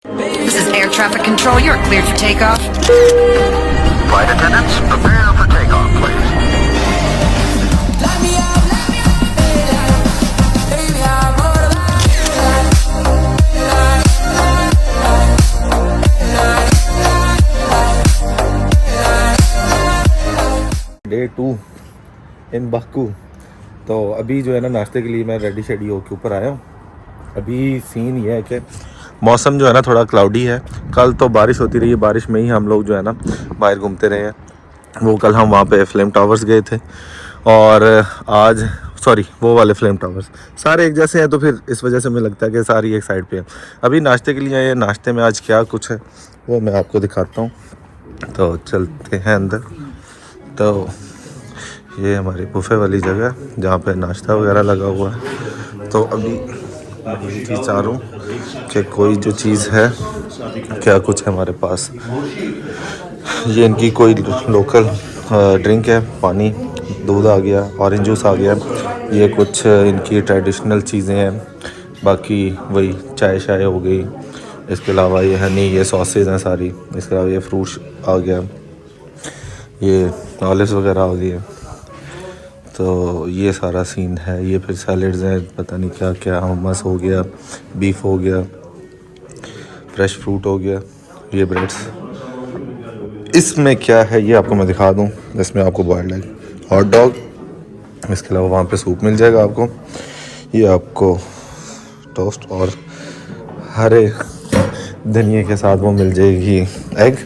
This is air traffic control. You're cleared for takeoff. Flight attendants, prepare for takeoff, please. Day 2 in Baku. तो अभी जो है ना नाश्ते के लिए मैं रेडी शेडी होके ऊपर आया हूँ। अभी सीन ये है कि मौसम जो है ना थोड़ा क्लाउडी है। कल तो बारिश होती रही है, बारिश में ही हम लोग जो है ना बाहर घूमते रहे हैं। वो कल हम वहाँ पे फ्लेम टावर्स गए थे और आज वो वाले फ्लेम टावर्स सारे एक जैसे हैं, तो फिर इस वजह से मुझे लगता है कि सारी एक साइड पे है। अभी नाश्ते के लिए आए, नाश्ते में आज क्या कुछ है वो मैं आपको दिखाता हूँ। तो चलते हैं अंदर। तो ये हमारी बुफे वाली जगह जहाँ पे नाश्ता वगैरह लगा हुआ है। तो अभी मैं ये चीज़ चाह रहा हूँ कि कोई जो चीज़ है क्या कुछ है हमारे पास। ये इनकी कोई लोकल ड्रिंक है, पानी, दूध आ गया, ऑरेंज जूस आ गया। ये कुछ इनकी ट्रेडिशनल चीज़ें हैं, बाकी वही चाय शाय हो गई। इसके अलावा ये हनी, ये सॉसेज हैं सारी। इसके अलावा ये फ्रूट्स आ गया, ये ऑलिव्स वगैरह आ गई है। तो ये सारा सीन है। ये फिर सैलड्स हैं, पता नहीं क्या क्या, हमस हो गया, बीफ हो गया, फ्रेश फ्रूट हो गया, ये ब्रेड्स। इसमें क्या है ये आपको मैं दिखा दूं। इसमें आपको बॉइल्ड एग, हॉट डॉग, इसके अलावा वहाँ पे सूप मिल जाएगा आपको। ये आपको टोस्ट और हरे धनिए के साथ वो मिल जाएगी एग।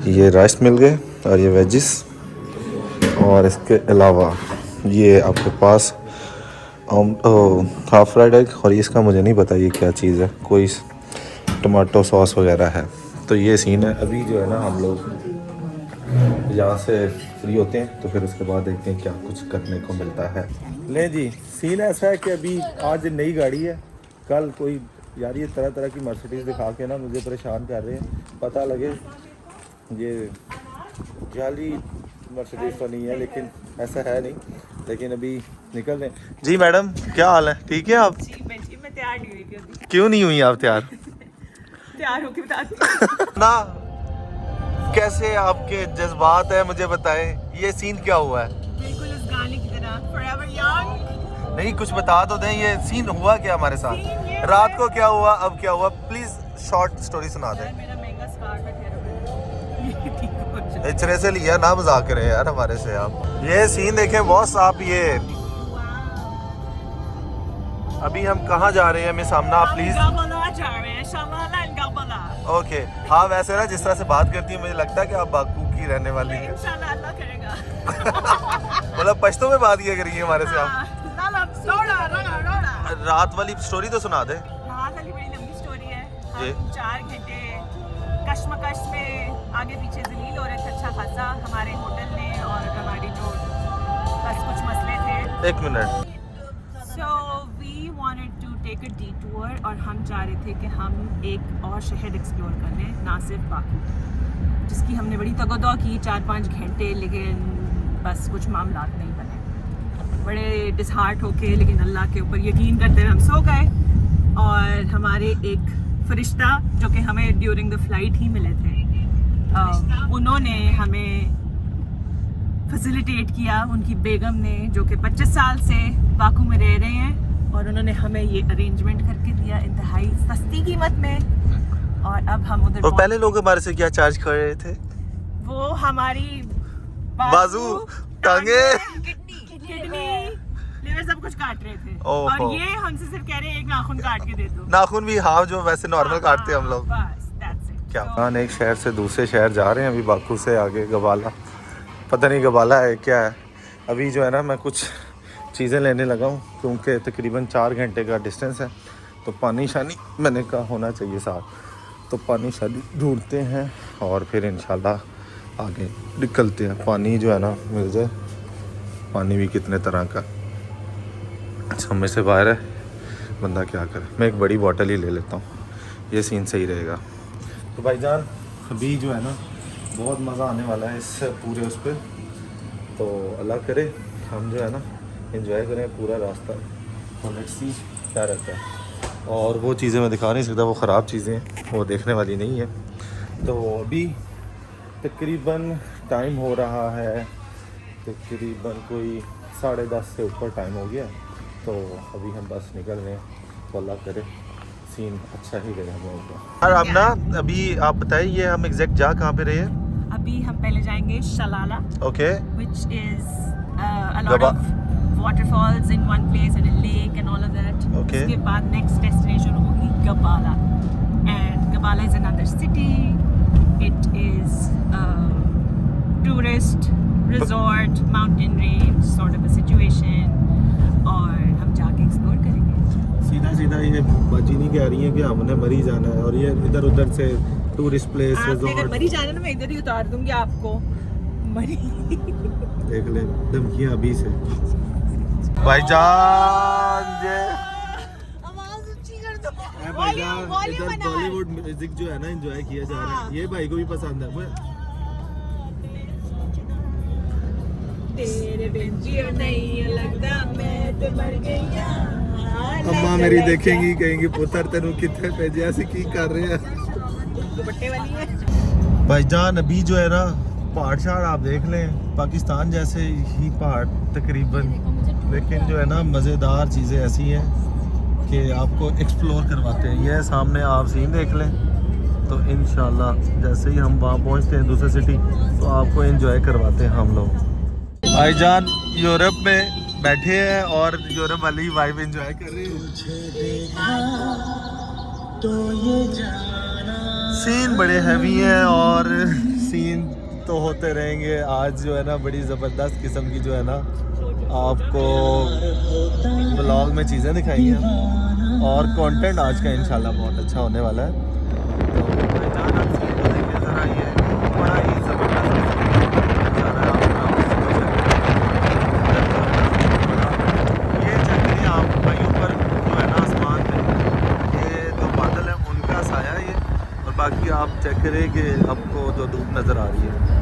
ये राइस मिल गए और ये वेजिस। और इसके अलावा ये आपके पास हाफ फ्राइड एग, और इसका मुझे नहीं पता ये क्या चीज़ है, कोई टमाटो सॉस वगैरह है। तो ये सीन है। अभी जो है ना हम लोग यहाँ से फ्री होते हैं, तो फिर उसके बाद देखते हैं क्या कुछ करने को मिलता है। ले जी, सीन ऐसा है कि अभी आज नई गाड़ी है, कल कोई यार ये तरह तरह की मर्सिडीज़ दिखा के ना मुझे परेशान कर रहे हैं। पता लगे ये जाली मर्सिडीज़ तो नहीं है, लेकिन ऐसा है नहीं। लेकिन अभी निकल रहे हैं। जी मैडम, क्या हाल है? ठीक है आप? जी मैं तैयार नहीं हुई थी अभी। क्यों नहीं हुई आप तैयार? तैयार होके बताती हूँ। ना कैसे आपके जज्बात है मुझे बताएं, ये सीन क्या हुआ है? बिल्कुल इस गाने की तरह Forever Young। नहीं कुछ बता तो दें, ये सीन हुआ क्या हमारे सीन ये साथ? रात को क्या हुआ, अब क्या हुआ? प्लीज शॉर्ट स्टोरी सुना दें। यार मेरा महंगा स्कार्फ है, ठहरो ये ठीक हो जाए। इचरे से लिया ना, मजाक करें यार हमारे से आप। ये सीन देखें बॉस आप, ये अभी हम कहाँ जा रहे हैं मिस आमना, प्लीज? लंगाबला जा रहे हैं, शाला लंगाबला। ओके हाँ, वैसे ना जिस तरह से बात करती है मुझे लगता है कि आप बाकू की रहने वाली हैं। इंशाल्लाह अल्लाह करेगा। मतलब पश्तो में बात किया करिए हमारे से आप। हाँ, रोड़ा। रात वाली स्टोरी तो सुना दे। रात वाली बड़ी लंबी स्टोरी है। जी। हम 4 घंटे कश्मकश में आगे पीछे जलील हो रहे थे अच्छा खासा, हमारे होटल ने और हमारी जो बस कुछ मसले थे। एक minute. So we wanted to take a detour और हम चाह रहे थे कि हम एक और शहर एक्सप्लोर करने, ना सिर्फ बाकू, जिसकी हमने बड़ी तगदौ की 4-5 घंटे, लेकिन बस कुछ मामला नहीं बने। बड़े डिसहार्ट होके, लेकिन अल्लाह के ऊपर यकीन करते हुए हम सो गए। और हमारे एक फरिश्ता जो कि हमें ड्यूरिंग द फ्लाइट ही मिले थे, उन्होंने हमें फैसिलिटेट किया, उनकी बेगम ने, जो कि 25 साल से बाकू में रह रहे हैं, और उन्होंने हमें ये अरेंजमेंट करके दिया इंतहाई सस्ती कीमत में। और अब हम उधर और पहले लोग हमारे से क्या चार्ज कर रहे थे? वो हमारी बाजू, टांगे, किडनी, लिवर सब कुछ काट रहे थे। ओहो। और ये हमसे सिर्फ कह रहे हैं एक नाखून काट के दे दो। नाखून भी हाँ, जो वैसे नॉर्मल काटते हैं हम लोग। बस that's it। क्या So, एक शहर से दूसरे शहर जा रहे हैं अभी, बाकू से आगे गवाला, पता नहीं गवाला है क्या है। अभी जो है ना मैं कुछ चीज़ें लेने लगा हूँ, क्योंकि तकरीबन 4 घंटे का डिस्टेंस है। तो पानी शानी मैंने कहा होना चाहिए साथ, तो पानी शानी ढूंढते हैं और फिर इंशाल्लाह आगे निकलते हैं। पानी जो है ना मिल जाए, पानी भी कितने तरह का समझ से बाहर है, बंदा क्या करे। मैं एक बड़ी बोतल ही ले लेता हूँ, ये सीन सही रहेगा। तो भाईजान अभी जो है ना बहुत मज़ा आने वाला है इस पूरे उस पर। तो अल्लाह करे हम जो है ना एंजॉय करें पूरा रास्ता। तो लेट्स सी क्या रहता है। और वो चीज़ें मैं दिखा नहीं सकता, वो ख़राब चीज़ें हैं, वो देखने वाली नहीं है। तो अभी तकरीबन टाइम हो रहा है तकरीबन कोई 10:30 से ऊपर टाइम हो गया। तो अभी हम बस निकल रहे हैं, तो अल्लाह करे सीन अच्छा ही रहे हमें होगा। और अब ना अभी आप बताइए हम एग्जैक्ट जा कहाँ पे रहे हैं? अभी हम पहले जाएंगे शलाला, okay which is a lot of waterfalls in one place and a lake and all of that. Okay. उसके बाद next destination होगी Gabala, and Gabala is another city. It is a tourist resort, mountain range sort of a situation. और हम जाके explore करेंगे। सीधा सीधा ये बाजी नहीं कह रही है कि हमने मरी जाना है, और ये इधर उधर से टूरिस्ट प्लेस आपने अगर रिजॉर्ट मरी जाना ना, मैं इधर ही उतार दूंगी आपको मरी। देख ले धमकियां अभी से। भाईजान ये आवाज ऊंची कर दो। भाईजान वॉल्यूम इधर बना। बॉलीवुड म्यूजिक जो है ना एंजॉय किया जा रहा है, ये भाई को भी पसंद है। तेरे बिन जियो नहीं लगदा, मैं तो मर गईया। अम्मा मेरी देखेंगी, कहेंगी पुत्र तेनू किथे भेजे, ऐसे की कर रहे हैं। दुपट्टे वाली है। भाईजान अभी जो है ना पहाड़ शहाड़ आप देख लें, पाकिस्तान जैसे ही पहाड़ तकरीबन, लेकिन जो है ना मज़ेदार चीज़ें ऐसी हैं कि आपको एक्सप्लोर करवाते हैं। ये सामने आप सीन देख लें, तो इंशाल्लाह जैसे ही हम वहाँ पहुँचते हैं दूसरे सिटी, तो आपको एंजॉय करवाते हैं हम लोग। भाईजान यूरोप में बैठे हैं और यूरोप वाली वाइब एंजॉय कर रहे हैं। सीन बड़े हैवी हैं और सीन तो होते रहेंगे। आज जो है ना बड़ी ज़बरदस्त किस्म की जो है ना आपको ब्लॉग में चीज़ें दिखाई हैं, और कंटेंट आज का इंशाल्लाह बहुत अच्छा होने वाला है। तो भाईजान आप सीन को देखिए ज़रा, ये बड़ा ही ज़बरदस्त नज़ारा है। ये चेक करिए आप भाई, ऊपर जो है ना आसमान में ये जो बादल है उनका साया है ये, और बाकी आप चेक करें कि आपको जो धूप नज़र आ रही है।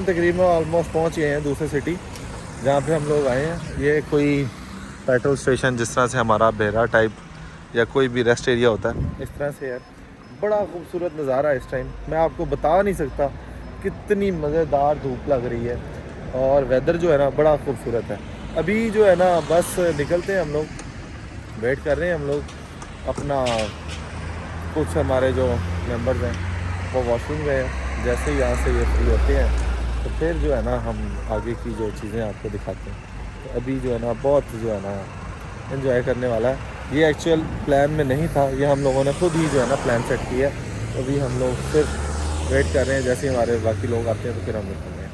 तकरीबन ऑलमोस्ट पहुंच गए हैं दूसरे सिटी जहाँ पे हम लोग आए हैं। ये कोई पेट्रोल स्टेशन, जिस तरह से हमारा बेहरा टाइप या कोई भी रेस्ट एरिया होता है, इस तरह से यार बड़ा खूबसूरत नज़ारा है इस टाइम। मैं आपको बता नहीं सकता कितनी मज़ेदार धूप लग रही है, और वेदर जो है ना बड़ा खूबसूरत है। अभी जो है ना बस निकलते हैं हम लोग, वेट कर रहे हैं हम लोग अपना। कुछ हमारे जो मेंबर्स हैं वो वॉशरूम गए हैं, जैसे ही यहाँ से ये फ्री होते हैं तो फिर जो है ना हम आगे की जो चीज़ें आपको दिखाते हैं। तो अभी जो है ना बहुत जो है ना एंजॉय करने वाला है। ये एक्चुअल प्लान में नहीं था, ये हम लोगों ने खुद ही जो है ना प्लान सेट किया। तो अभी हम लोग सिर्फ वेट कर रहे हैं, जैसे ही हमारे बाकी लोग आते हैं तो फिर हम निकल रहे हैं।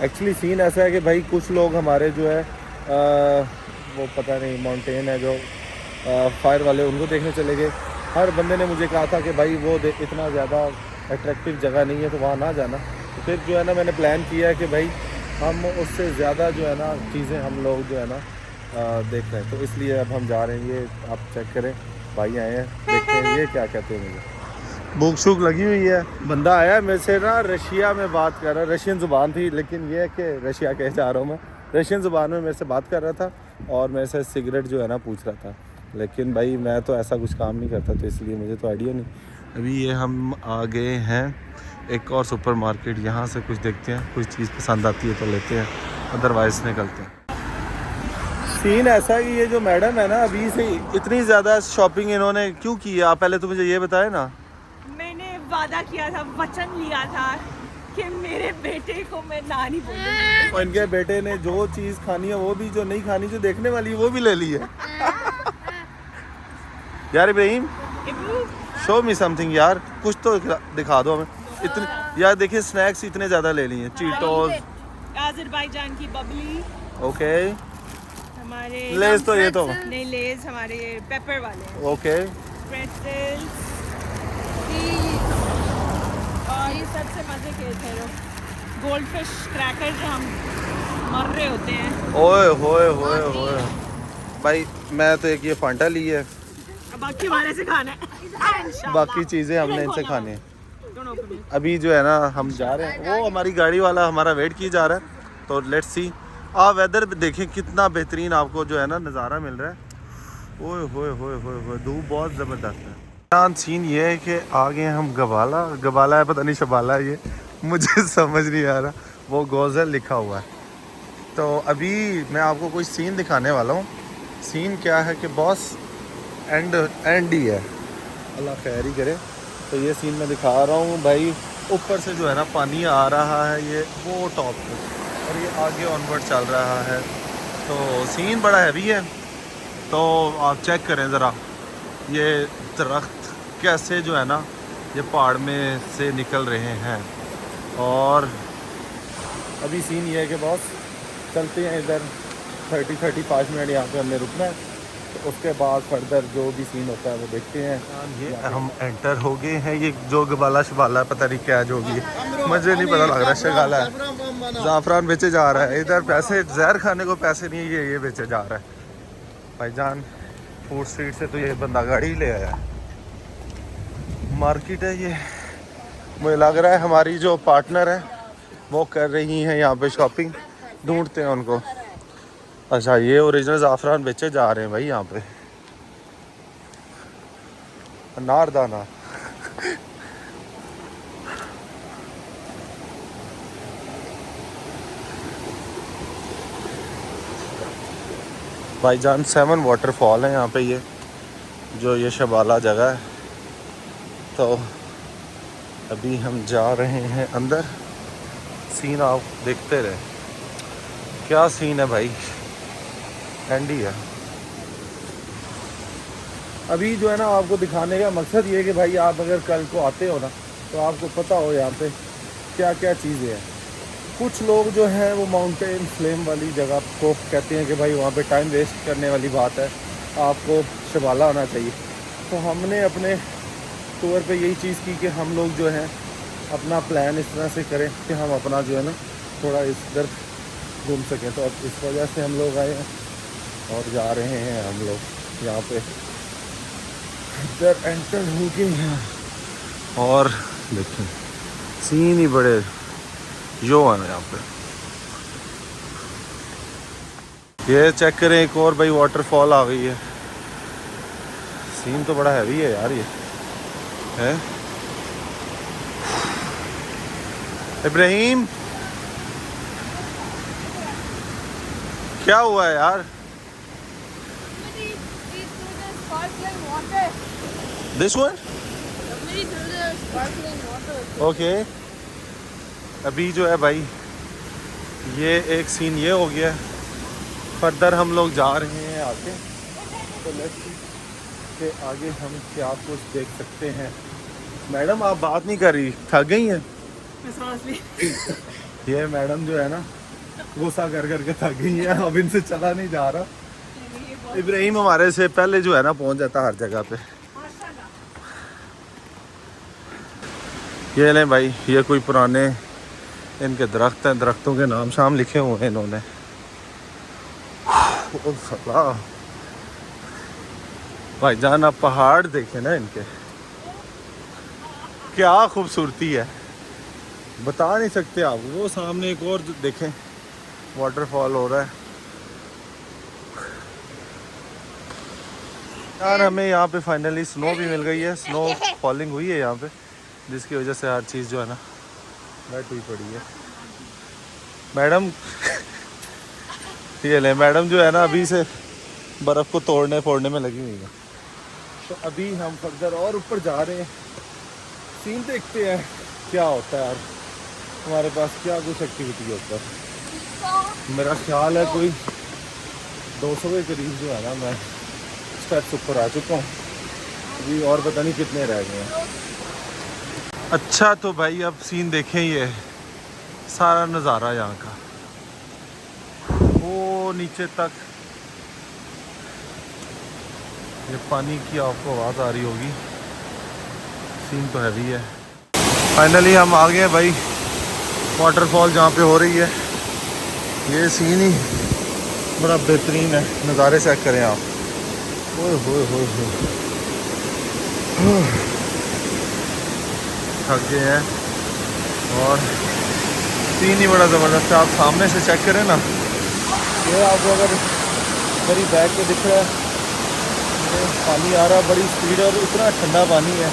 एक्चुअली सीन ऐसा है कि भाई कुछ लोग हमारे जो है वो पता नहीं माउंटेन है जो फायर वाले, उनको देखने चले गए। हर बंदे ने मुझे कहा था कि भाई वो इतना ज़्यादा अट्रैक्टिव जगह नहीं है तो वहाँ ना जाना। तो फिर जो है ना मैंने प्लान किया है कि भाई हम उससे ज़्यादा जो है ना चीज़ें हम लोग जो है ना देख रहे हैं। तो इसलिए अब हम जा रहे हैं। ये आप चेक करें, भाई आए हैं, देखते हैं ये क्या कहते हैं। मुझे भूख शूख लगी हुई है। बंदा आया मेरे से ना रशिया में बात कर रहा, रशियन ज़ुबान थी, लेकिन ये है कि रशिया कह जा रहा हूँ मैं, रशियन ज़ुबान में मेरे से बात कर रहा था और मेरे से सिगरेट जो है ना पूछ रहा था। लेकिन भाई मैं तो ऐसा कुछ काम नहीं करता, तो इसलिए मुझे तो आइडिया नहीं। अभी ये हम आ गए हैं एक और सुपर मार्केट, यहाँ से कुछ देखते हैं, कुछ चीज़ पसंद आती है तो लेते हैं, अदरवाइज़ निकलते हैं। सीन ऐसा कि ये जो मैडम है ना अभी से इतनी ज़्यादा शॉपिंग इन्होंने क्यों की है, आप पहले तो मुझे ये बताए ना। मैंने वादा किया था, वचन लिया था कि मेरे बेटे को मैं ना नहीं बोलूंगी। और इनके बेटे ने जो चीज़ खानी है वो भी, जो नहीं खानी जो देखने वाली है वो भी ले ली है। यार इब्राहिम शो मी समथिंग यार, कुछ तो दिखा दो हमें। इतने यार देखिए स्नैक्स इतने ज़्यादा ले लिए, चीटोस, अजरबैजान की बबली, ओके हमारे लेज, तो ये तो नहीं लेज हमारे पेपर वाले हैं, ओके प्रेटल्स, और ये सबसे मजे के थे गोल्ड फिश क्रैकर जो हम मर रहे होते हैं। ओए होए होए होए भाई, मैं तो एक ये फांटा ली है, अब बाकी हमारे से खाना है इंशाल्लाह। बाकी चीज़ें हमने इनसे खानी है। अभी जो है ना हम जा रहे हैं, वो हमारी गाड़ी वाला हमारा वेट किए जा रहा है, तो लेट्स सी। वेदर देखें कितना बेहतरीन आपको जो है ना नज़ारा मिल रहा है। ओए होए होए होए होए, धूप बहुत ज़बरदस्त है। सीन ये है कि आगे हम गबाला है, पता नहीं शबाला है, ये मुझे समझ नहीं आ रहा, वो गोज़ल लिखा हुआ है। तो अभी मैं आपको कोई सीन दिखाने वाला हूँ। सीन क्या है कि बॉस एंड ही है, अल्लाह खैर ही करे। तो ये सीन मैं दिखा रहा हूँ भाई, ऊपर से जो है ना पानी आ रहा है, ये वो टॉप पे, और ये आगे ऑनवर्ड चल रहा है। तो सीन बड़ा हैवी है। तो आप चेक करें ज़रा, ये दरख्त कैसे जो है ना ये पहाड़ में से निकल रहे हैं। और अभी सीन ये है कि बॉस चलते हैं इधर, 30-35 मिनट यहाँ पे हमने रुकना है, तो उसके बाद फर्दर जो भी सीन होता है वो देखते हैं। ये हम एंटर हो गए हैं, ये जो गबाला शबाला पता नहीं क्या जो भी है, मुझे नहीं पता लग रहा, शगाला है, ज़ाफ़रान बेचे जा रहा है इधर। पैसे जहर खाने को पैसे नहीं है, ये बेचे जा रहा है भाईजान। फूड स्ट्रीट से तो ये बंदा गाड़ी ले आया, मार्केट है ये। मुझे लग रहा है हमारी जो पार्टनर है वो कर रही हैं यहाँ पे शॉपिंग, ढूंढते हैं उनको। अच्छा ये ओरिजिनल ज़ाफ़रान बेचे जा रहे हैं भाई यहाँ पे, अनारदाना। भाईजान 7 वाटरफॉल है यहाँ पे, ये जो ये शबाला जगह है। तो अभी हम जा रहे हैं अंदर, सीन आप देखते रहे, क्या सीन है भाई, एंडी है। अभी जो है ना आपको दिखाने का मकसद ये है कि भाई आप अगर कल को आते हो ना तो आपको पता हो यहाँ पे क्या क्या चीज़ें हैं। कुछ लोग जो हैं वो माउंटेन फ्लेम वाली जगह को कहते हैं कि भाई वहाँ पे टाइम वेस्ट करने वाली बात है, आपको शबाला आना चाहिए। तो हमने अपने टूर पे यही चीज़ की कि हम लोग जो हैं अपना प्लान इस तरह से करें कि हम अपना जो है ना थोड़ा इधर घूम सकें। तो अब इस वजह से हम लोग आए हैं और जा रहे हैं हम लोग यहाँ पे, इधर एंटर हो गए हैं। और देखें सीन ही बड़े जो है ना यहाँ पे, ये चेक करें एक और भाई वाटरफॉल आ गई है। सीन तो बड़ा हैवी है यार ये है। इब्राहिम क्या हुआ है यार? This one okay. अभी जो है भाई ये एक सीन ये हो गया, फर्दर हम लोग जा रहे हैं आगे, तो लेट्स सी कि आगे हम क्या कुछ देख सकते हैं। मैडम आप बात नहीं कर रही, थक गई हैं? ये मैडम जो है ना गुस्सा कर करके थक गई है, अब इनसे चला नहीं जा रहा। इब्राहिम हमारे से पहले जो है ना पहुंच जाता हर जगह पे। ये लें भाई, ये कोई पुराने इनके दरख्त हैं, दरख्तों के नाम शाम लिखे हुए हैं इन्होंने। भाईजान आप पहाड़ देखें ना इनके, क्या खूबसूरती है, बता नहीं सकते आप। वो सामने एक और देखें वाटरफॉल हो रहा है यार। हमें यहाँ पे फाइनली स्नो भी मिल गई है, स्नो फॉलिंग हुई है यहाँ पे, जिसकी वजह से हर चीज़ जो है ना वेट हुई पड़ी है। मैडम ये ले मैडम जो है ना अभी से बर्फ़ को तोड़ने फोड़ने में लगी हुई है। तो अभी हम फर्दर और ऊपर जा रहे हैं, सीन देखते हैं क्या होता है यार, हमारे पास क्या कुछ एक्टिविटी है ऊपर। मेरा ख्याल है कोई 200 के करीब जो है ना मैं स्टेप्स ऊपर आ चुका हूँ, अभी और पता नहीं कितने रह गए हैं। अच्छा तो भाई अब सीन देखें, ये सारा नज़ारा यहाँ का, वो नीचे तक ये पानी की आपको आवाज़ आ रही होगी, सीन तो हैवी है। फाइनली हम आ गए भाई वाटरफॉल जहाँ पे हो रही है। ये सीन ही बड़ा बेहतरीन है, नज़ारे चेक करें आप। ओए होए होए होए, थक गए हैं और सीन ही बड़ा ज़बरदस्त है। आप सामने से चेक करें ना, ये आपको अगर मेरी बैग पे दिख रहा है पानी आ रहा है बड़ी स्पीड और इतना ठंडा पानी है।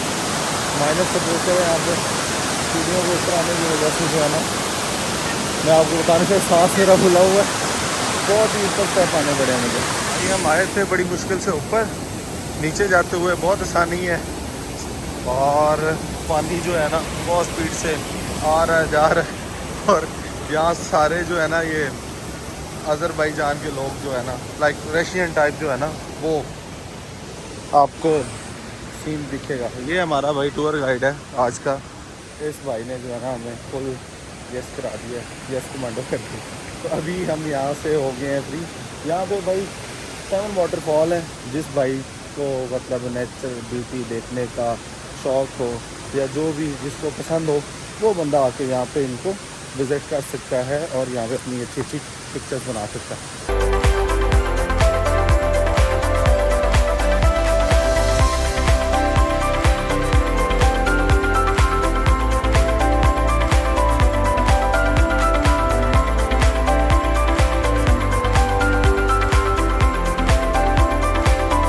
माइनस टेम्परेचर है यहाँ पे, सीढ़ियों के ऊपर आने की वजह से जो है ना, मैं आपको बताने से सांस मेरा फुला हुआ है, बहुत ही ऊपर स्टेप आने पड़े हैं मुझे। अभी हम आए थे बड़ी मुश्किल से ऊपर, नीचे जाते हुए बहुत आसानी है और पानी जो है ना बहुत स्पीड से आ रहा है जा रहा है। और यहाँ सारे जो है ना ये अज़रबैजान के लोग जो है ना, लाइक रशियन टाइप जो है ना, वो आपको सीन दिखेगा। ये हमारा भाई टूर गाइड है आज का, इस भाई ने जो है ना हमें फुल यस करा दिया, यस कमांडो कर दी। तो अभी हम यहाँ से हो गए हैं फ्री। यहाँ पे भाई 7 वाटरफॉल है, जिस भाई को मतलब नेचर ब्यूटी देखने का शौक़ हो या जो भी जिसको पसंद हो, वो बंदा आके यहाँ पे इनको विज़िट कर सकता है और यहाँ पे अपनी अच्छी अच्छी पिक्चर्स बना सकता है।